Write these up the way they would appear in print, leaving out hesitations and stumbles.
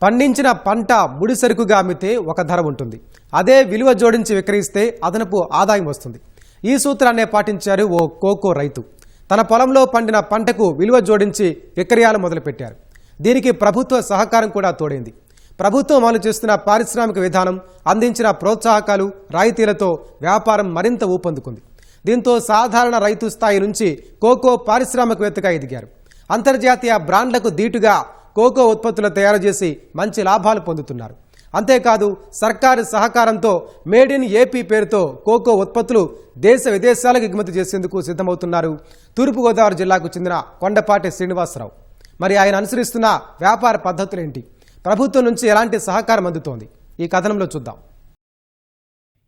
పండించిన పంట ముడి సరుకుగా అమ్మితే ఒక ధర ఉంటుంది. అదే విలువ జోడించి విక్రయిస్తే అదనపు ఆదాయం వస్తుంది. ఈ సూత్రాన్నే పాటించారు ఓ కోకో రైతు. తన పొలంలో పండిన పంటకు విలువ జోడించి విక్రయాలు మొదలుపెట్టారు. దీనికి ప్రభుత్వ సహకారం కూడా తోడైంది. ప్రభుత్వం అమలు చేస్తున్న పారిశ్రామిక విధానం, అందించిన ప్రోత్సాహకాలు, రాయితీలతో వ్యాపారం మరింత ఊపందుకుంది. దీంతో సాధారణ రైతు స్థాయి నుంచి కోకో పారిశ్రామికవేత్తగా ఎదిగారు. అంతర్జాతీయ బ్రాండ్లకు దీటుగా కోకో ఉత్పత్తులు తయారు చేసి మంచి లాభాలు పొందుతున్నారు. అంతేకాదు, సర్కారు సహకారంతో మేడ్ ఇన్ ఏపీ పేరుతో కోకో ఉత్పత్తులు దేశ విదేశాలకు ఎగుమతి చేసేందుకు సిద్ధమవుతున్నారు తూర్పుగోదావరి జిల్లాకు చెందిన కొండపాటి శ్రీనివాసరావు. మరి ఆయన అనుసరిస్తున్న వ్యాపార పద్ధతులేంటి? ప్రభుత్వం నుంచి ఎలాంటి సహకారం అందుతోంది? ఈ కథనంలో చూద్దాం.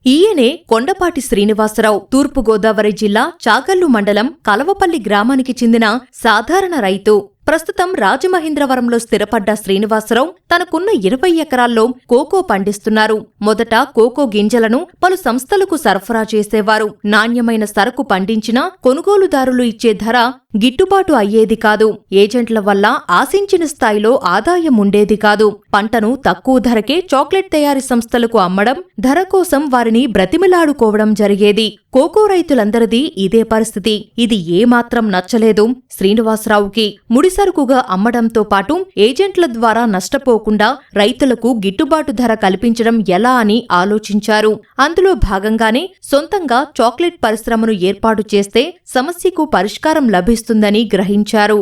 ఈయనే కొండపాటి శ్రీనివాసరావు. తూర్పుగోదావరి జిల్లా చాగల్లు మండలం కలవపల్లి గ్రామానికి చెందిన సాధారణ రైతు. ప్రస్తుతం రాజమహేంద్రవరంలో స్థిరపడ్డ శ్రీనివాసరావు తనకున్న 20 ఎకరాల్లో కోకో పండిస్తున్నారు. మొదట కోకో గింజలను పలు సంస్థలకు సరఫరా చేసేవారు. నాణ్యమైన సరకు పండించినా కొనుగోలుదారులు ఇచ్చే ధర గిట్టుబాటు అయ్యేది కాదు. ఏజెంట్ల వల్ల ఆశించిన స్థాయిలో ఆదాయం ఉండేది కాదు. పంటను తక్కువ ధరకే చాక్లెట్ తయారీ సంస్థలకు అమ్మడం, ధర కోసం వారిని బ్రతిమిలాడుకోవడం జరిగేది. కోకో రైతులందరిది ఇదే పరిస్థితి. ఇది ఏమాత్రం నచ్చలేదు శ్రీనివాసరావుకి. ముడిసరుకుగా అమ్మడంతో పాటు ఏజెంట్ల ద్వారా నష్టపోకుండా రైతులకు గిట్టుబాటు ధర కల్పించడం ఎలా అని ఆలోచించారు. అందులో భాగంగానే సొంతంగా చాక్లెట్ పరిశ్రమను ఏర్పాటు చేస్తే సమస్యకు పరిష్కారం లభిస్తుందని గ్రహించారు.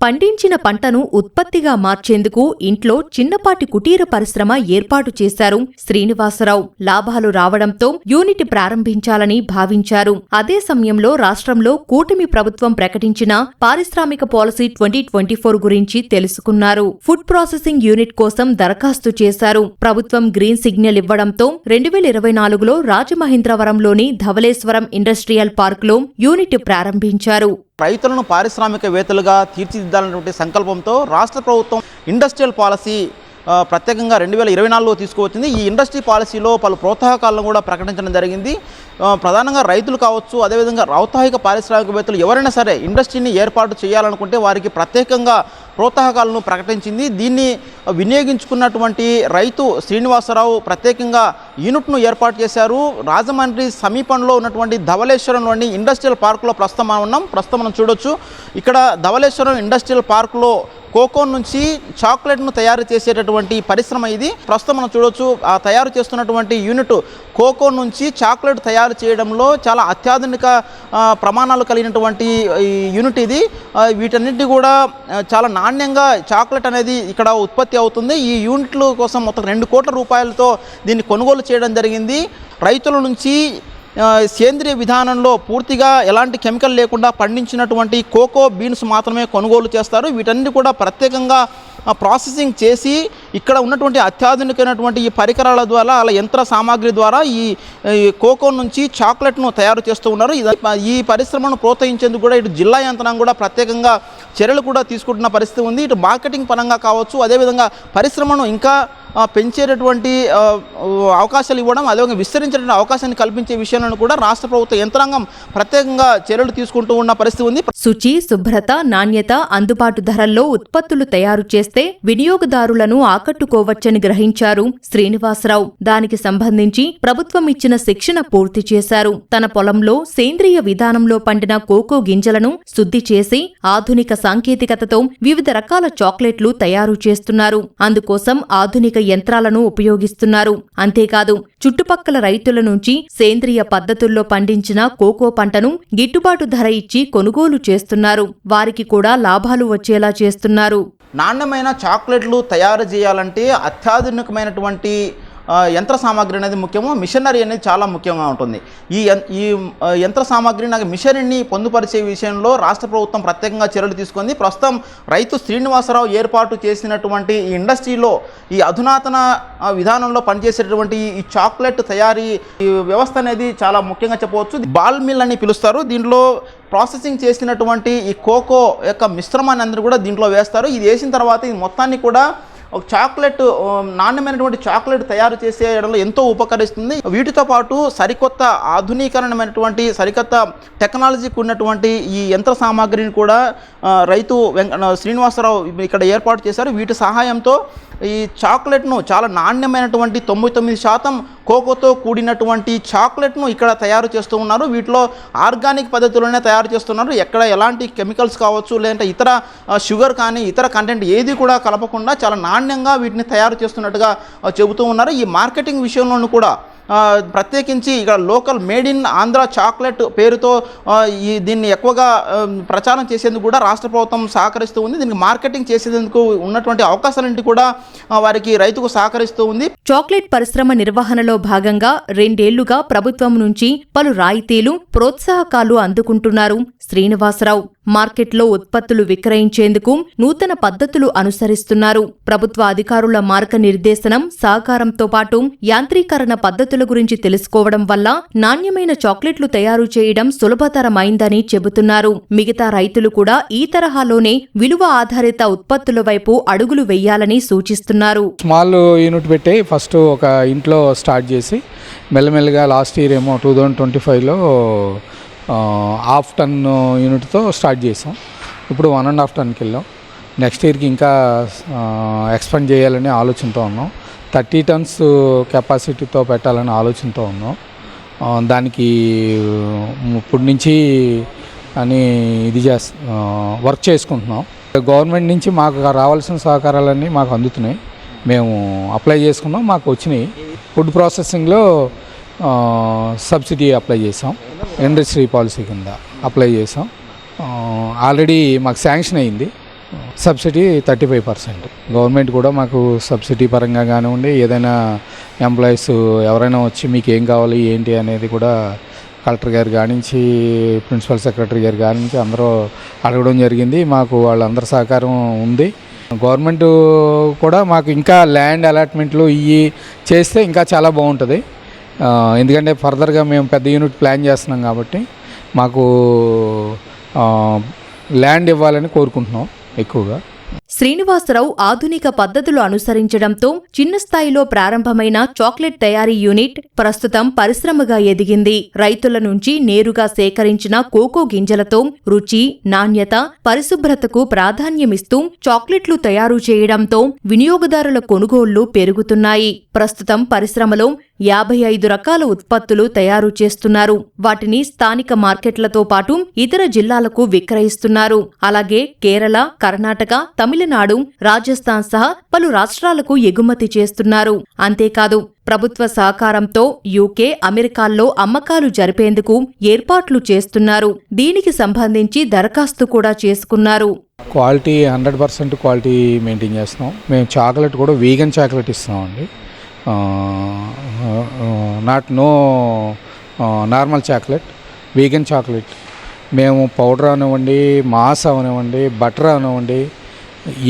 పండించిన పంటను ఉత్పత్తిగా మార్చేందుకు ఇంట్లో చిన్నపాటి కుటీర పరిశ్రమ ఏర్పాటు చేశారు శ్రీనివాసరావు. లాభాలు రావడంతో యూనిట్ ప్రారంభించాలని భావించారు. అదే సమయంలో రాష్ట్రంలో కూటమి ప్రభుత్వం ప్రకటించిన పారిశ్రామిక పాలసీ 2024 గురించి తెలుసుకున్నారు. ఫుడ్ ప్రాసెసింగ్ యూనిట్ కోసం దరఖాస్తు చేశారు. ప్రభుత్వం గ్రీన్ సిగ్నల్ ఇవ్వడంతో 2024లో రాజమహేంద్రవరంలోని ధవళేశ్వరం ఇండస్ట్రియల్ పార్కులో యూనిట్ ప్రారంభించారు. రైతులను పారిశ్రామికవేత్తలుగా తీర్చిదిద్దాలనేటువంటి సంకల్పంతో రాష్ట్ర ప్రభుత్వం ఇండస్ట్రియల్ పాలసీ ప్రత్యేకంగా 2024లో తీసుకువచ్చింది. ఈ ఇండస్ట్రీ పాలసీలో పలు ప్రోత్సాహకాలను కూడా ప్రకటించడం జరిగింది. ప్రధానంగా రైతులు కావచ్చు, అదేవిధంగా ఔత్సాహిక పారిశ్రామికవేత్తలు ఎవరైనా సరే ఇండస్ట్రీని ఏర్పాటు చేయాలనుకుంటే వారికి ప్రత్యేకంగా ప్రోత్సాహకాలను ప్రకటించింది. దీన్ని వినియోగించుకున్నటువంటి రైతు శ్రీనివాసరావు ప్రత్యేకంగా యూనిట్ను ఏర్పాటు చేశారు. రాజమండ్రి సమీపంలో ఉన్నటువంటి ధవళేశ్వరంలోని ఇండస్ట్రియల్ పార్కులో ప్రస్తుతం మనం చూడొచ్చు. ఇక్కడ ధవళేశ్వరం ఇండస్ట్రియల్ పార్కులో కోకో నుంచి చాక్లెట్ను తయారు చేసేటటువంటి పరిశ్రమ ఇది. ప్రస్తుతం మనం చూడొచ్చు, ఆ తయారు చేస్తున్నటువంటి యూనిట్ కోకో నుంచి చాక్లెట్ తయారు చేయడంలో చాలా అత్యాధునిక ప్రమాణాలు కలిగినటువంటి ఈ యూనిట్ ఇది. వీటన్నిటి కూడా చాలా నాణ్యంగా చాక్లెట్ అనేది ఇక్కడ ఉత్పత్తి అవుతుంది. ఈ యూనిట్ల కోసం మొత్తం 2 కోట్ల రూపాయలతో దీన్ని కొనుగోలు చేయడం జరిగింది. రైతుల నుంచి సేంద్రియ విధానంలో పూర్తిగా ఎలాంటి కెమికల్ లేకుండా పండించినటువంటి కోకో బీన్స్ మాత్రమే కొనుగోలు చేస్తారు. వీటన్ని కూడా ప్రత్యేకంగా ప్రాసెసింగ్ చేసి ఇక్కడ ఉన్నటువంటి అత్యాధునికమైనటువంటి ఈ పరికరాల ద్వారా, అలా యంత్ర సామాగ్రి ద్వారా ఈ కోకో నుంచి చాక్లెట్ను తయారు చేస్తూ ఉన్నారు. ఈ పరిశ్రమను ప్రోత్సహించేందుకు కూడా ఇటు జిల్లా యంత్రాంగం కూడా ప్రత్యేకంగా చర్యలు కూడా తీసుకుంటున్న పరిస్థితి ఉంది. ఇటు మార్కెటింగ్ పరంగా కావచ్చు, అదేవిధంగా పరిశ్రమను ఇంకా పెంచేటటువంటి అవకాశాలు ఇవ్వడం, అదేవిధంగా విస్తరించేటువంటి అవకాశాన్ని కల్పించే విషయాలను కూడా రాష్ట్ర ప్రభుత్వ యంత్రాంగం ప్రత్యేకంగా చర్యలు తీసుకుంటూ ఉన్న పరిస్థితి ఉంది. శుచి, శుభ్రత, నాణ్యత, అందుబాటు ధరల్లో ఉత్పత్తులు తయారు చేస్తే వినియోగదారులను ఆకట్టుకోవచ్చని గ్రహించారు శ్రీనివాసరావు. దానికి సంబంధించి ప్రభుత్వం ఇచ్చిన శిక్షణ పూర్తి చేశారు. తన పొలంలో సేంద్రియ విధానంలో పండిన కోకో గింజలను శుద్ధి చేసి ఆధునిక సాంకేతికతతో వివిధ రకాల చాక్లెట్లు తయారు చేస్తున్నారు. అందుకోసం ఆధునిక యంత్రాలను ఉపయోగిస్తున్నారు. అంతేకాదు, చుట్టుపక్కల రైతుల నుంచి సేంద్రియ పద్ధతుల్లో పండించిన కోకో పంటను గిట్టుబాటు ధర ఇచ్చి కొనుగోలు చేస్తున్నారు. వారికి కూడా లాభాలు వచ్చేలా చేస్తున్నారు. నాణ్యమైన చాక్లెట్లు తయారు చేయాలంటే అత్యాధునికమైనటువంటి యంత్ర సామాగ్రి అనేది ముఖ్యము. మిషనరీ అనేది చాలా ముఖ్యంగా ఉంటుంది. ఈ యంత్ర సామాగ్రి మిషనరీని పొందుపరిచే విషయంలో రాష్ట్ర ప్రభుత్వం ప్రత్యేకంగా చర్యలు తీసుకుంది. ప్రస్తుతం రైతు శ్రీనివాసరావు ఏర్పాటు చేసినటువంటి ఈ ఇండస్ట్రీలో ఈ అధునాతన విధానంలో పనిచేసేటటువంటి ఈ చాక్లెట్ తయారీ ఈ వ్యవస్థ అనేది చాలా ముఖ్యంగా చెప్పవచ్చు. బాల్ మిల్ అని పిలుస్తారు. దీంట్లో ప్రాసెసింగ్ చేసినటువంటి ఈ కోకో యొక్క మిశ్రమాన్ని అందరూ కూడా దీంట్లో వేస్తారు. ఇది వేసిన తర్వాత ఈ మొత్తాన్ని కూడా ఒక చాక్లెట్ నాణ్యమైనటువంటి చాక్లెట్ తయారు చేసేయడంలో ఎంతో ఉపకరిస్తుంది. వీటితో పాటు సరికొత్త ఆధునీకరణమైనటువంటి సరికొత్త టెక్నాలజీకి ఉన్నటువంటి ఈ యంత్ర సామాగ్రిని కూడా రైతు శ్రీనివాసరావు ఇక్కడ ఏర్పాటు చేశారు. వీటి సహాయంతో ఈ చాక్లెట్ను చాలా నాణ్యమైనటువంటి 99% కోకోతో కూడినటువంటి చాక్లెట్ను ఇక్కడ తయారు చేస్తూ ఉన్నారు. వీటిలో ఆర్గానిక్ పద్ధతిలోనే తయారు చేస్తున్నారు. ఎక్కడ ఎలాంటి కెమికల్స్ కావచ్చు, లేదంటే ఇతర షుగర్ కానీ ఇతర కంటెంట్ ఏది కూడా కలపకుండా చాలా నాణ్యంగా వీటిని తయారు చేస్తున్నట్టుగా చెబుతూ ఉన్నారు. ఈ మార్కెటింగ్ విషయంలోనూ కూడా ప్రత్యేకించి ఇక్కడ local made in Andhra chocolate పేరుతో దీన్ని ఎక్కువగా ప్రచారం చేసేందుకు కూడా రాష్ట్ర ప్రభుత్వం సహకరిస్తూ ఉంది. దీనికి మార్కెటింగ్ చేసేందుకు ఉన్నటువంటి అవకాశాలన్నింటి కూడా వారికి రైతుకు సహకరిస్తూ ఉంది. చాక్లెట్ పరిశ్రమ నిర్వహణలో భాగంగా 2 ఏళ్లుగా ప్రభుత్వం నుంచి పలు రాయితీలు, ప్రోత్సాహకాలు అందుకుంటున్నారు శ్రీనివాసరావు. మార్కెట్లో ఉత్పత్తులు విక్రయించేందుకు నూతన పద్ధతులు అనుసరిస్తున్నారు. ప్రభుత్వ అధికారుల మార్గనిర్దేశనం, సహకారంతో పాటు యాంత్రీకరణ పద్ధతుల గురించి తెలుసుకోవడం వల్ల నాణ్యమైన చాక్లెట్లు తయారు చేయడం సులభతరమైందని చెబుతున్నారు. మిగతా రైతులు కూడా ఈ తరహాలోనే విలువ ఆధారిత ఉత్పత్తుల వైపు అడుగులు వెయ్యాలని సూచిస్తున్నారు. స్మాల్ యూనిట్ పెట్టి ఫస్ట్ ఒక ఇంట్లో స్టార్ట్ చేసి మెల్లమెల్లగా లాస్ట్ ఇయర్ ఏమో 2025లో ½ టన్ యూనిట్తో స్టార్ట్ చేసాం. ఇప్పుడు 1.5 టన్కి వెళ్ళాం. నెక్స్ట్ ఇయర్కి ఇంకా ఎక్స్పాండ్ చేయాలని ఆలోచనతో ఉన్నాం. 30 టన్స్ కెపాసిటీతో పెట్టాలని ఆలోచనతో ఉన్నాం. దానికి ఇప్పుడు నుంచి అని ఇది వర్క్ చేసుకుంటున్నాం. గవర్నమెంట్ నుంచి మాకు రావాల్సిన సహకారాలన్నీ మాకు అందుతున్నాయి. మేము అప్లై చేసుకున్నాం, మాకు వచ్చినాయి. ఫుడ్ ప్రాసెసింగ్లో సబ్సిడీ అప్లై చేసాం. ఇండస్ట్రీ పాలసీ కింద అప్లై చేసాం. ఆల్రెడీ మాకు శాంక్షన్ అయింది. సబ్సిడీ 35%. గవర్నమెంట్ కూడా మాకు సబ్సిడీ పరంగా కానివ్వండి, ఏదైనా ఎంప్లాయీస్ ఎవరైనా వచ్చి మీకు ఏం కావాలి ఏంటి అనేది కూడా కలెక్టర్ గారి కానించి ప్రిన్సిపల్ సెక్రటరీ గారి కానించి అందరూ అడగడం జరిగింది. మాకు వాళ్ళందరి సహకారం ఉంది. గవర్నమెంట్ కూడా మాకు ఇంకా ల్యాండ్ అలాట్మెంట్లు ఇవి చేస్తే ఇంకా చాలా బాగుంటుంది. ఎందుకంటే ఫర్దర్గా మేము పెద్ద యూనిట్ ప్లాన్ చేస్తున్నాం కాబట్టి మాకు ల్యాండ్ ఇవ్వాలని కోరుకుంటున్నాం ఎక్కువగా. శ్రీనివాసరావు ఆధునిక పద్ధతులు అనుసరించడంతో చిన్న స్థాయిలో ప్రారంభమైన చాక్లెట్ తయారీ యూనిట్ ప్రస్తుతం పరిశ్రమగా ఎదిగింది. రైతుల నుంచి నేరుగా సేకరించిన కోకో గింజలతో రుచి, నాణ్యత, పరిశుభ్రతకు ప్రాధాన్యమిస్తూ చాక్లెట్లు తయారు చేయడంతో వినియోగదారుల కొనుగోళ్లు పెరుగుతున్నాయి. ప్రస్తుతం పరిశ్రమలో 55 రకాల ఉత్పత్తులు తయారు చేస్తున్నారు. వాటిని స్థానిక మార్కెట్లతో పాటు ఇతర జిల్లాలకు విక్రయిస్తున్నారు. అలాగే కేరళ, కర్ణాటక, తమిళనాడు, రాజస్థాన్ సహా పలు రాష్ట్రాలకు ఎగుమతి చేస్తున్నారు. అంతేకాదు ప్రభుత్వ సహకారంతో యూకే, అమెరికాల్లో అమ్మకాలు జరిపేందుకు ఏర్పాట్లు చేస్తున్నారు. దీనికి సంబంధించి దరఖాస్తు కూడా చేసుకున్నారు. క్వాలిటీ 100% క్వాలిటీ మెయింటైన్ చేస్తున్నాం. మేము చాక్లెట్ కూడా వీగన్ చాక్లెట్ ఇస్తున్నామండి. No normal chocolate, vegan chocolate. మేము పౌడర్ అవనివ్వండి, మాస్ అవనివ్వండి, బటర్ అవనివ్వండి,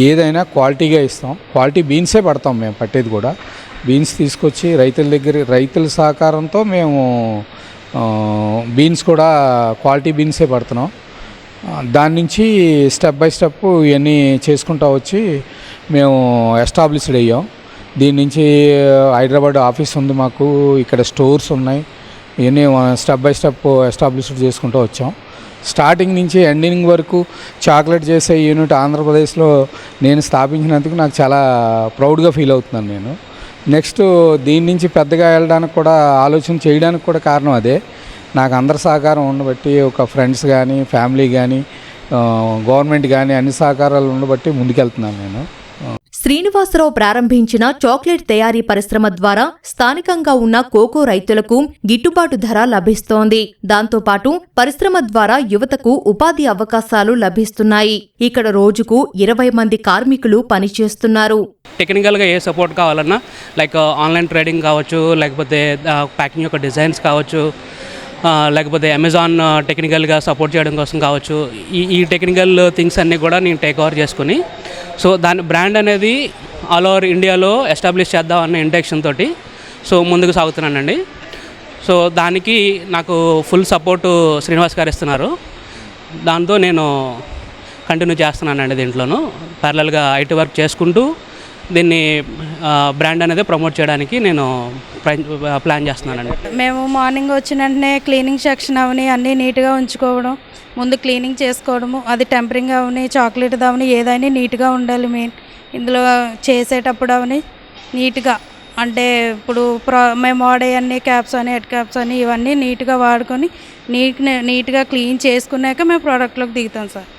ఏదైనా క్వాలిటీగా ఇస్తాం. క్వాలిటీ బీన్సే పడతాం. మేము పట్టేది కూడా బీన్స్ తీసుకొచ్చి రైతుల సహకారంతో మేము బీన్స్ కూడా క్వాలిటీ బీన్సే పడుతున్నాం. దాని నుంచి స్టెప్ బై స్టెప్ ఇవన్నీ చేసుకుంటూ వచ్చి మేము ఎస్టాబ్లిష్డ్ అయ్యాం. దీని నుంచి హైదరాబాద్ ఆఫీస్ ఉంది మాకు, ఇక్కడ స్టోర్స్ ఉన్నాయి. ఇవన్నీ స్టెప్ బై స్టెప్ ఎస్టాబ్లిష్డ్ చేసుకుంటూ వచ్చాం. స్టార్టింగ్ నుంచి ఎండింగ్ వరకు చాక్లెట్ చేసే యూనిట్ ఆంధ్రప్రదేశ్లో నేను స్థాపించినందుకు నాకు చాలా ప్రౌడ్గా ఫీల్ అవుతున్నాను నేను. నెక్స్ట్ దీని నుంచి పెద్దగా వెళ్ళడానికి కూడా ఆలోచన చేయడానికి కూడా కారణం అదే. నాకు అందరి సహకారం ఉండబట్టి, ఒక ఫ్రెండ్స్ కానీ, ఫ్యామిలీ కానీ, గవర్నమెంట్ కానీ అన్ని సహకారాలు ఉండబట్టి ముందుకెళ్తున్నాను నేను. శ్రీనివాసరావు ప్రారంభించిన చాక్లెట్ తయారీ పరిశ్రమ ద్వారా స్థానికంగా ఉన్న కోకో రైతులకు గిట్టుబాటు ధర లభిస్తోంది. దాంతోపాటు పరిశ్రమ ద్వారా యువతకు ఉపాధి అవకాశాలు లభిస్తున్నాయి. ఇక్కడ రోజుకు 20 మంది కార్మికులు పనిచేస్తున్నారు. టెక్నికల్గా ఏ సపోర్ట్ కావాలన్నా, లైక్ ఆన్లైన్ ట్రేడింగ్ కావచ్చు, లేకపోతే ప్యాకింగ్ యొక్క డిజైన్స్ కావచ్చు, లేకపోతే అమెజాన్ టెక్నికల్గా సపోర్ట్ చేయడం కోసం కావచ్చు, ఈ టెక్నికల్ థింగ్స్ అన్నీ కూడా నేను టేక్ ఓవర్ చేసుకుని, సో దాని బ్రాండ్ అనేది ఆల్ ఓవర్ ఇండియాలో ఎస్టాబ్లిష్ చేద్దాం అన్న ఇంటెన్షన్ తోటి సో ముందుకు సాగుతున్నానండి. సో దానికి నాకు ఫుల్ సపోర్టు శ్రీనివాస్ గారు ఇస్తున్నారు. దాంతో నేను కంటిన్యూ చేస్తున్నానండి. దీంట్లోనూ ప్యారలల్గా ఐటీ వర్క్ చేసుకుంటూ దీన్ని బ్రాండ్ అనేది ప్రమోట్ చేయడానికి నేను ప్లాన్ చేస్తున్నానండి. మేము మార్నింగ్ వచ్చిన వెంటనే క్లీనింగ్ సెక్షన్ అవని అన్నీ నీట్గా ఉంచుకోవడం, ముందు క్లీనింగ్ చేసుకోవడము, అది టెంపరింగ్ అవని చాక్లెట్ అవని ఏదైనా నీట్గా ఉండాలి. మెయిన్ ఇందులో చేసేటప్పుడు అవని నీట్గా, అంటే ఇప్పుడు మేము వాడే అన్ని క్యాప్స్ అని హెడ్ క్యాప్స్ అని ఇవన్నీ నీట్గా వాడుకొని నీట్గా క్లీన్ చేసుకున్నాక మేము ప్రోడక్ట్లోకి దిగుతాం సార్.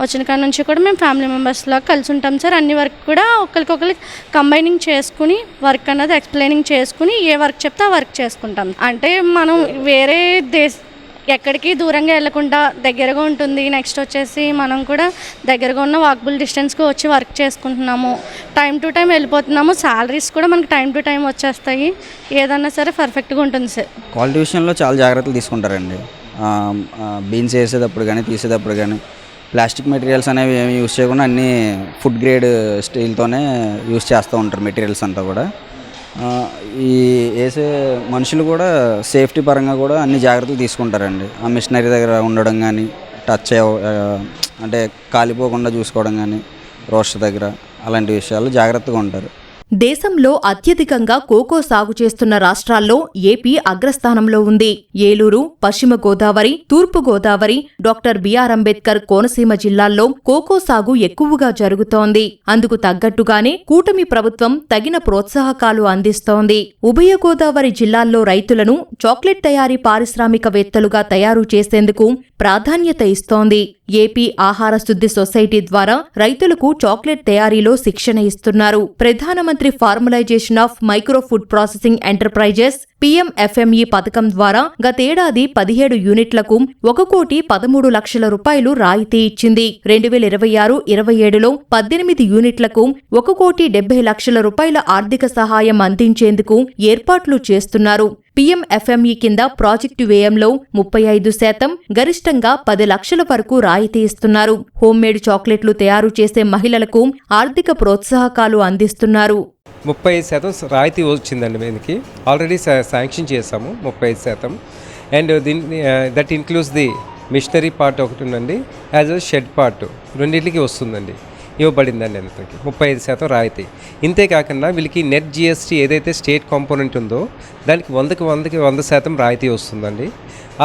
వచ్చిన కాడ నుంచి కూడా మేము ఫ్యామిలీ మెంబర్స్లా కలిసి ఉంటాం సార్. అన్ని వర్క్ కూడా ఒకరికొకరు కంబైనింగ్ చేసుకుని వర్క్ అన్నది ఎక్స్ప్లెయినింగ్ చేసుకుని ఏ వర్క్ చెప్తే ఆ వర్క్ చేసుకుంటాం. అంటే మనం వేరే ఎక్కడికి దూరంగా వెళ్ళకుండా దగ్గరగా ఉంటుంది. నెక్స్ట్ వచ్చేసి మనం కూడా దగ్గరగా ఉన్న వాకబుల్ డిస్టెన్స్కి వచ్చి వర్క్ చేసుకుంటున్నాము. టైం టు టైం వెళ్ళిపోతున్నాము. శాలరీస్ కూడా మనకి టైం టు టైం వచ్చేస్తాయి. ఏదన్నా సరే పర్ఫెక్ట్గా ఉంటుంది సార్. క్వాలిటీ విషయంలో చాలా జాగ్రత్తలు తీసుకుంటారండి. బీన్స్ వేసేటప్పుడు కానీ తీసేటప్పుడు కానీ ప్లాస్టిక్ మెటీరియల్స్ అనేవి ఏమి యూస్ చేయకుండా అన్నీ ఫుడ్ గ్రేడ్ స్టీల్తోనే యూస్ చేస్తూ ఉంటారు మెటీరియల్స్ అంతా కూడా. ఈ వేసే మనుషులు కూడా సేఫ్టీ పరంగా కూడా అన్ని జాగ్రత్తలు తీసుకుంటారండి. ఆ మిషనరీ దగ్గర ఉండడం కానీ, టచ్ అంటే కాలిపోకుండా చూసుకోవడం కానీ, రోస్టర్ దగ్గర అలాంటి విషయాలు జాగ్రత్తగా ఉంటారు. దేశంలో అత్యధికంగా కోకో సాగు చేస్తున్న రాష్ట్రాల్లో ఏపీ అగ్రస్థానంలో ఉంది. ఏలూరు, పశ్చిమ గోదావరి, తూర్పు గోదావరి, డాక్టర్ బిఆర్ అంబేద్కర్ కోనసీమ జిల్లాల్లో కోకో సాగు ఎక్కువగా జరుగుతోంది. అందుకు తగ్గట్టుగానే కూటమి ప్రభుత్వం తగిన ప్రోత్సాహకాలు అందిస్తోంది. ఉభయ గోదావరి జిల్లాల్లో రైతులను చాక్లెట్ తయారీ పారిశ్రామికవేత్తలుగా తయారు చేసేందుకు ప్రాధాన్యత ఇస్తోంది. ఏపీ ఆహార శుద్ధి సొసైటీ ద్వారా రైతులకు చాక్లెట్ తయారీలో శిక్షణ ఇస్తున్నారు. ప్రధానమంత్రి formalisation of micro food processing enterprises PMFME పథకం ద్వారా గతేడాది 17 యూనిట్లకు 1,13,00,000 రూపాయలు రాయితీ ఇచ్చింది. 2026-27లో 18 యూనిట్లకు 1,70,00,000 రూపాయల ఆర్థిక సహాయం అందించేందుకు ఏర్పాట్లు చేస్తున్నారు. PMFME కింద ప్రాజెక్టు వ్యయంలో 35%, గరిష్టంగా 10 లక్షల వరకు రాయితీ ఇస్తున్నారు. హోమ్మేడ్ చాక్లెట్లు తయారు చేసే మహిళలకు ఆర్థిక ప్రోత్సాహకాలు అందిస్తున్నారు. 35% రాయితీ వచ్చిందండి. దీనికి ఆల్రెడీ శాంక్షన్ చేసాము 35%. అండ్ దీన్ని that includes the missionary part ఒకటి ఉందండి, యాజ్ అ షెడ్ పార్ట్ రెండింటికి వస్తుందండి, ఇవ్వబడిందండి. అంతకి 35% రాయితీ. ఇంతేకాకుండా వీళ్ళకి నెట్ GST ఏదైతే స్టేట్ కాంపోనెంట్ ఉందో దానికి 100% రాయితీ వస్తుందండి.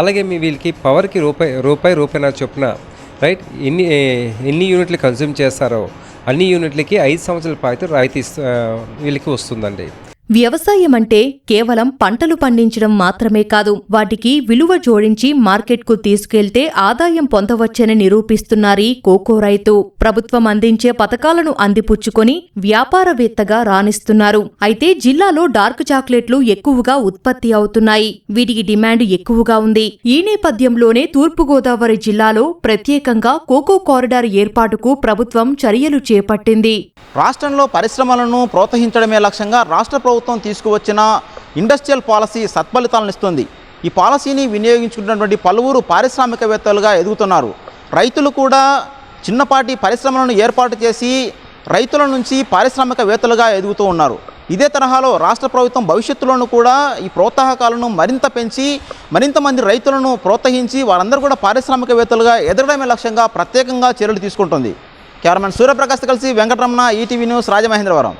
అలాగే వీళ్ళకి పవర్కి రూపాయి చొప్పున రైట్ ఎన్ని యూనిట్లు కన్జ్యూమ్ చేస్తారో అన్ని యూనిట్లకి 5 సంవత్సరాల పాటు రాయితీ వీళ్ళకి వస్తుందండి. వ్యవసాయమంటే కేవలం పంటలు పండించడం మాత్రమే కాదు, వాటికి విలువ జోడించి మార్కెట్కు తీసుకెళ్తే ఆదాయం పొందవచ్చని నిరూపిస్తున్నారీ కోకో రైతు. ప్రభుత్వం అందించే పథకాలను అందిపుచ్చుకొని వ్యాపారవేత్తగా రాణిస్తున్నారు. అయితే జిల్లాలో డార్క్ చాక్లెట్లు ఎక్కువగా ఉత్పత్తి అవుతున్నాయి. వీటికి డిమాండ్ ఎక్కువగా ఉంది. ఈ నేపథ్యంలోనే తూర్పుగోదావరి జిల్లాలో ప్రత్యేకంగా కోకో కారిడార్ ఏర్పాటుకు ప్రభుత్వం చర్యలు చేపట్టింది. రాష్ట్రంలో పరిశ్రమలను ప్రోత్సహించడమే లక్ష్యంగా రాష్ట్ర ప్రభుత్వం తీసుకువచ్చిన ఇండస్ట్రియల్ పాలసీ సత్ఫలితాలను ఇస్తుంది. ఈ పాలసీని వినియోగించుకున్నటువంటి పలువురు పారిశ్రామికవేత్తలుగా ఎదుగుతున్నారు. రైతులు కూడా చిన్నపాటి పరిశ్రమలను ఏర్పాటు చేసి రైతుల నుంచి పారిశ్రామికవేత్తలుగా ఎదుగుతూ ఉన్నారు. ఇదే తరహాలో రాష్ట్ర ప్రభుత్వం భవిష్యత్తులోనూ కూడా ఈ ప్రోత్సాహకాలను మరింత పెంచి మరింత మంది రైతులను ప్రోత్సహించి వారందరూ కూడా పారిశ్రామికవేత్తలుగా ఎదగడమే లక్ష్యంగా ప్రత్యేకంగా చర్యలు తీసుకుంటుంది. కెమెరామెన్ సూర్యప్రకాష్ కలిసి వెంకటరమణ, ఈటీవీ న్యూస్, రాజమహేంద్రవరం.